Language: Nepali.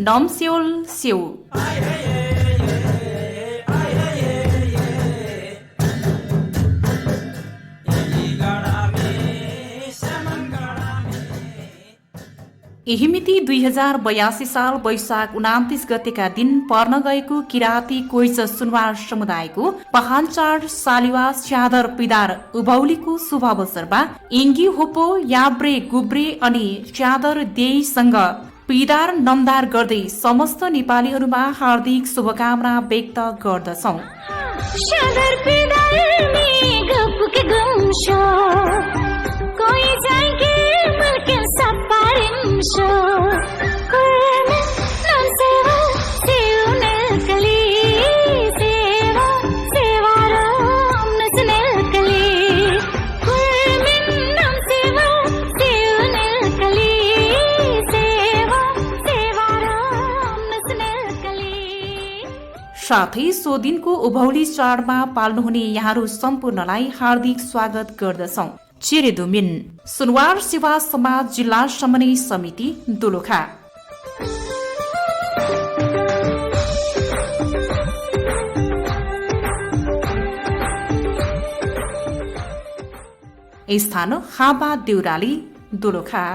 नमस्योल स्यौ यही मिति 2082 साल वैशाख 29 गतेका दिन पर्न गएको किराती कोइच सुनवार समुदायको पहान चाड सालिवास च्यादर पिदार उभौलीको शुभ अवसरमा इङ्गी होपो याब्रे गुब्रे अनि च्यादर देईसँग पिदार नमदार गर्दै समस्त नेपालीहरूमा हार्दिक शुभकामना व्यक्त गर्दछौं। साथै सो दिनको उभौली चाडमा पाल्नुहुने यहाँहरू सम्पूर्णलाई हार्दिक स्वागत गर्दछौं। चिरेदुमिन सुनवार सेवा समाज जिल्ला समन्वय समिति दोलखा। स्थान हाबा देउराली दोलखा।